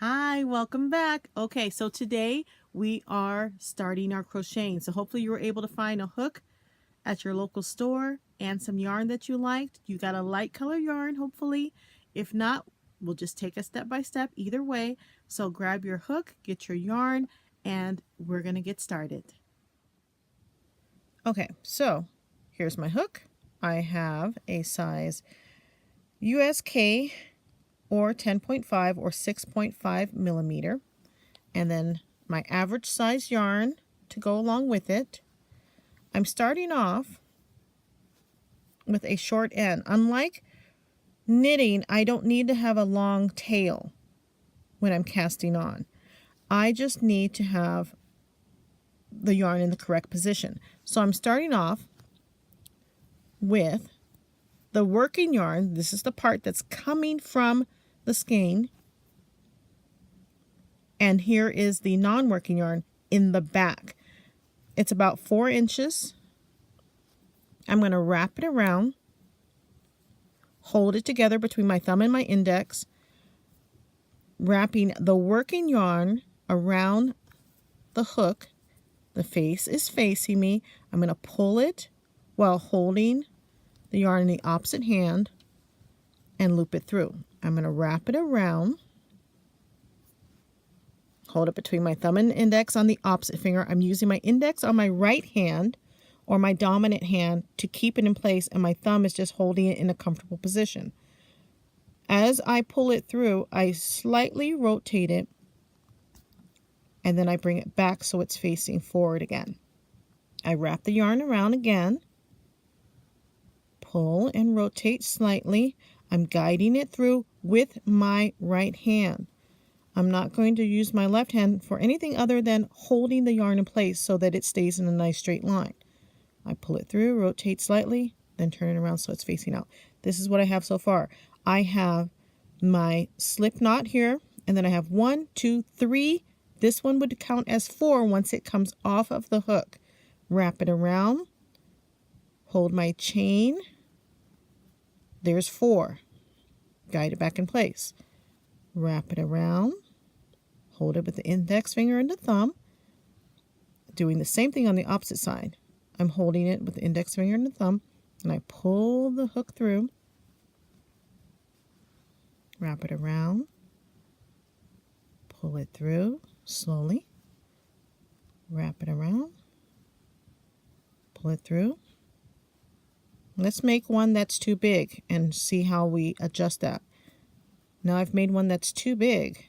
Hi, welcome back. Okay, so today we are starting our crocheting. So hopefully you were able to find a hook at your local store and some yarn that you liked. You got a light color yarn, hopefully. If not, we'll just take it step by step either way. So grab your hook, get your yarn, and we're going to get started. Okay, so here's my hook. I have a size USK or 10.5 or 6.5 millimeter. And then my average size yarn to go along with it. I'm starting off with a short end. Unlike knitting, I don't need to have a long tail when I'm casting on. I just need to have the yarn in the correct position. So I'm starting off with the working yarn. This is the part that's coming from the skein. And here is the non-working yarn in the back. It's about 4 inches. I'm going to wrap it around, hold it together between my thumb and my index, wrapping the working yarn around the hook. The face is facing me. I'm going to pull it while holding the yarn in the opposite hand and loop it through. I'm going to wrap it around, hold it between my thumb and index on the opposite finger. I'm using my index on my right hand or my dominant hand to keep it in place, and my thumb is just holding it in a comfortable position. As I pull it through, I slightly rotate it, and then I bring it back so it's facing forward again. I wrap the yarn around again, pull and rotate slightly. I'm guiding it through with my right hand. I'm not going to use my left hand for anything other than holding the yarn in place so that it stays in a nice straight line. I pull it through, rotate slightly, then turn it around so it's facing out. This is what I have so far. I have my slip knot here, and then I have 1, 2, 3. This one would count as 4 once it comes off of the hook. Wrap it around, hold my chain. There's 4. Guide it back in place. Wrap it around, hold it with the index finger and the thumb. Doing the same thing on the opposite side. I'm holding it with the index finger and the thumb, and I pull the hook through, wrap it around, pull it through slowly, wrap it around, pull it through. Let's make one that's too big and see how we adjust that. Now I've made one that's too big.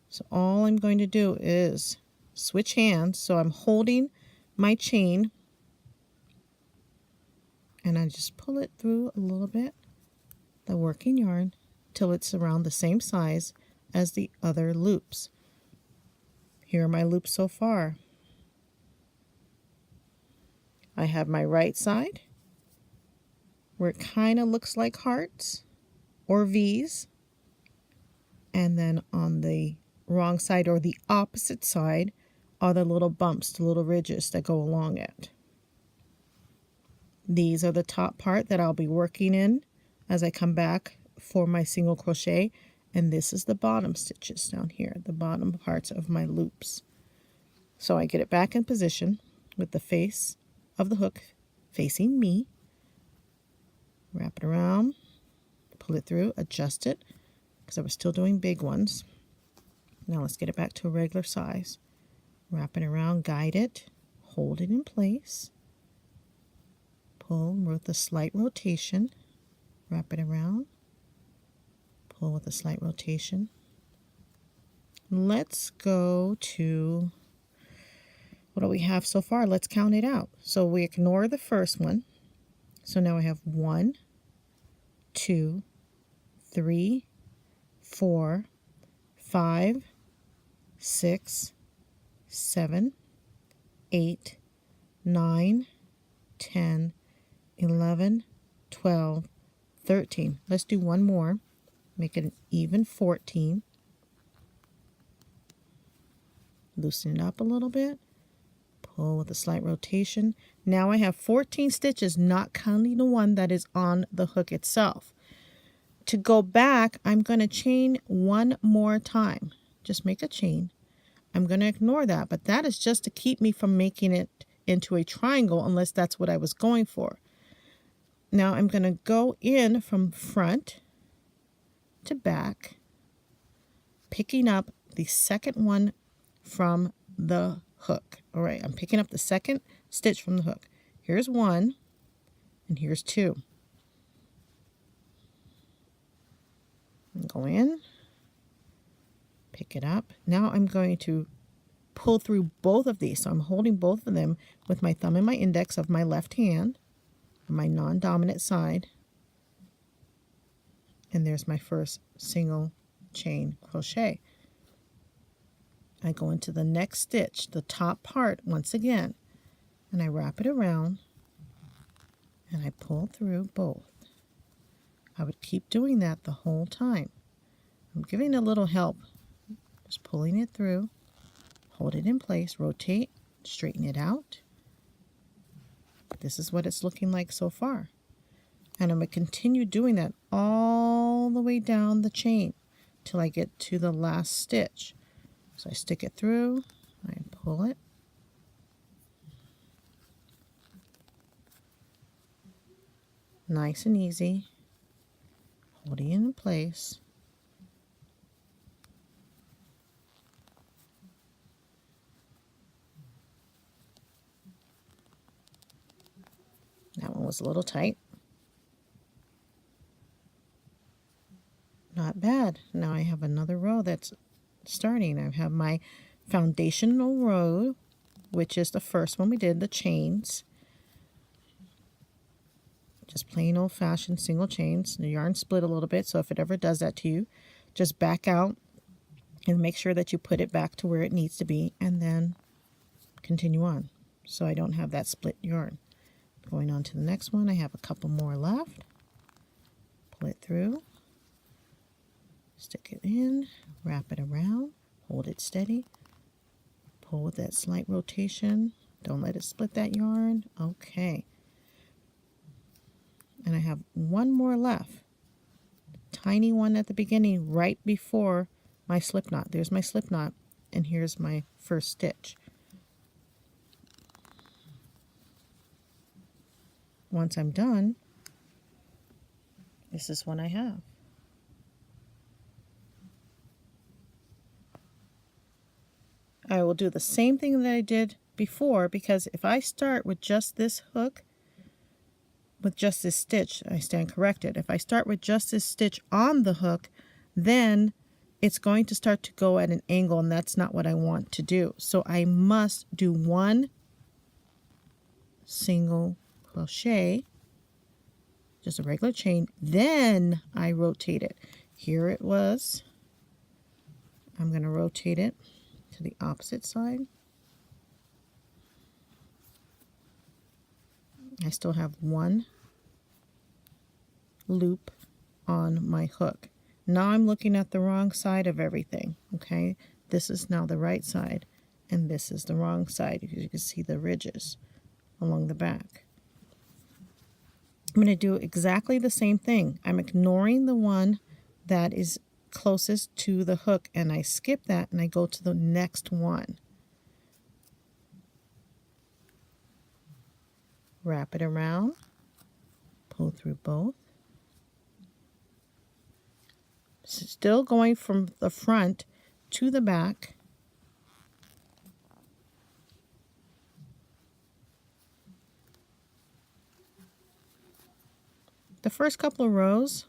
So all I'm going to do is switch hands. So I'm holding my chain, and I just pull it through a little bit, the working yarn, till it's around the same size as the other loops. Here are my loops so far. I have my right side where it kind of looks like hearts or V's, and then on the wrong side or the opposite side are the little bumps, the little ridges that go along it. These are the top part that I'll be working in as I come back for my single crochet, and this is the bottom stitches down here, the bottom parts of my loops. So I get it back in position with the face of the hook facing me, wrap it around, pull it through, adjust it because I was still doing big ones. Now let's get it back to a regular size. Wrap it around, guide it, hold it in place, pull with a slight rotation, wrap it around, pull with a slight rotation. Let's go to, what do we have so far? Let's count it out. So we ignore the first one. So now I have 1, 2, 3, 4, 5, 6, 7, 8, 9, 10, 11, 12, 13. Let's do one more. Make it an even 14. Loosen it up a little bit. Pull with a slight rotation. Now I have 14 stitches, not counting the one that is on the hook itself. To go back, I'm going to chain one more time. Just make a chain. I'm going to ignore that, but that is just to keep me from making it into a triangle unless that's what I was going for. Now I'm going to go in from front to back, picking up the second one from the hook. All right, I'm picking up the second stitch from the hook. Here's one, and here's two. Go in, pick it up. Now I'm going to pull through both of these. So I'm holding both of them with my thumb and my index of my left hand, on my non-dominant side. And there's my first single chain crochet. I go into the next stitch, the top part once again, and I wrap it around and I pull through both. I would keep doing that the whole time. I'm giving a little help, just pulling it through, hold it in place, rotate, straighten it out. This is what it's looking like so far. And I'm going to continue doing that all the way down the chain till I get to the last stitch. So I stick it through, I pull it, nice and easy, holding it in place. That one was a little tight. Not bad. Now I have another row that's starting. I have my foundational row, which is the first one we did, the chains. Just plain old-fashioned single chains. The yarn split a little bit, so if it ever does that to you, just back out and make sure that you put it back to where it needs to be, and then continue on. So I don't have that split yarn. Going on to the next one, I have a couple more left. Pull it through, stick it in, wrap it around, hold it steady, pull with that slight rotation. Don't let it split that yarn. Okay. And I have one more left. Tiny one at the beginning, right before my slip knot. There's my slip knot, and here's my first stitch. Once I'm done, this is what I have. I will do the same thing that I did before, because if I start with just this hook, with just this stitch, I stand corrected. If I start with just this stitch on the hook, then it's going to start to go at an angle, and that's not what I want to do. So I must do one single crochet, just a regular chain, then I rotate it. Here it was. I'm going to rotate it to the opposite side. I still have one loop on my hook. Now I'm looking at the wrong side of everything, okay? This is now the right side, and this is the wrong side, because you can see the ridges along the back. I'm going to do exactly the same thing. I'm ignoring the one that is closest to the hook, and I skip that and I go to the next one. Wrap it around, pull through both. Still going from the front to the back. The first couple of rows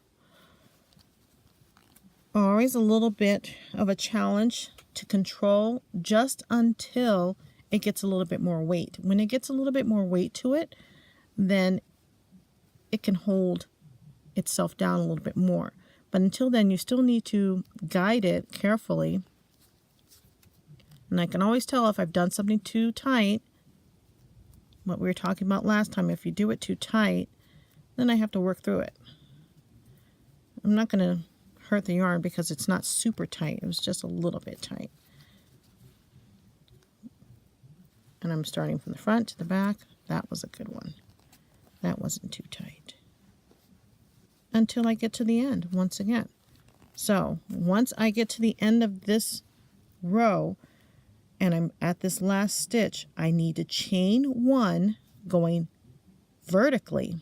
are always a little bit of a challenge to control, just until it gets a little bit more weight. When it gets a little bit more weight to it, then it can hold itself down a little bit more. But until then, you still need to guide it carefully. And I can always tell if I've done something too tight, what we were talking about last time. If you do it too tight, then I have to work through it. I'm not going to hurt the yarn because it's not super tight. It was just a little bit tight. And I'm starting from the front to the back. That was a good one. That wasn't too tight. until I get to the end once again. So once I get to the end of this row and I'm at this last stitch, I need to chain 1 going vertically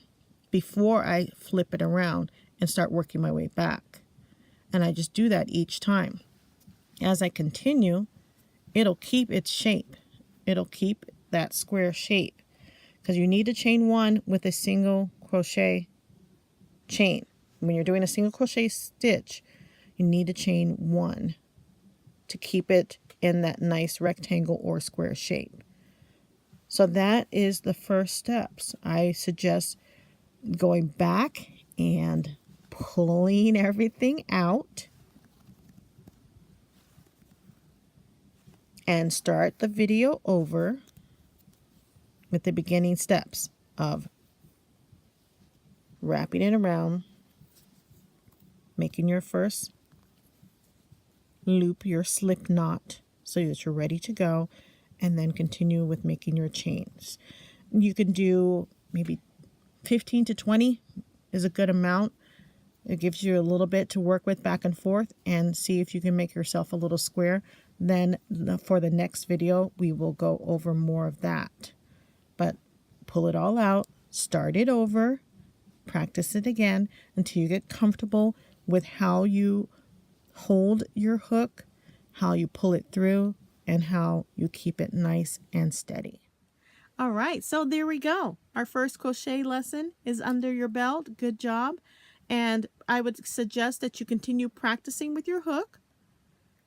before I flip it around and start working my way back. And I just do that each time. As I continue, it'll keep its shape. It'll keep that square shape, because you need to chain 1 with a single crochet chain. When you're doing a single crochet stitch, you need to chain 1 to keep it in that nice rectangle or square shape. So that is the first steps. I suggest going back and pulling everything out and start the video over with the beginning steps of wrapping it around, making your first loop, your slip knot, so that you're ready to go, and then continue with making your chains. You can do maybe 15 to 20 is a good amount. It gives you a little bit to work with back and forth, and see if you can make yourself a little square. Then for the next video, we will go over more of that. But pull it all out, start it over, practice it again until you get comfortable with how you hold your hook, how you pull it through, and how you keep it nice and steady. All right, so there we go. Our first crochet lesson is under your belt. Good job. And I would suggest that you continue practicing with your hook,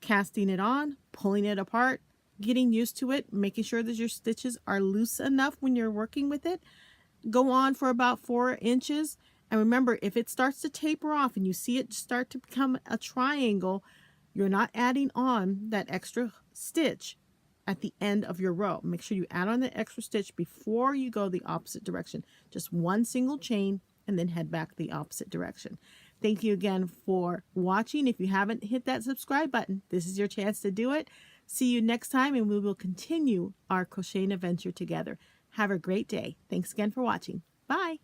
casting it on, pulling it apart, getting used to it, making sure that your stitches are loose enough when you're working with it. Go on for about 4 inches. And remember, if it starts to taper off and you see it start to become a triangle, you're not adding on that extra stitch at the end of your row. Make sure you add on the extra stitch before you go the opposite direction. Just 1 single chain and then head back the opposite direction. Thank you again for watching. If you haven't hit that subscribe button, this is your chance to do it. See you next time, and we will continue our crocheting adventure together. Have a great day. Thanks again for watching. Bye.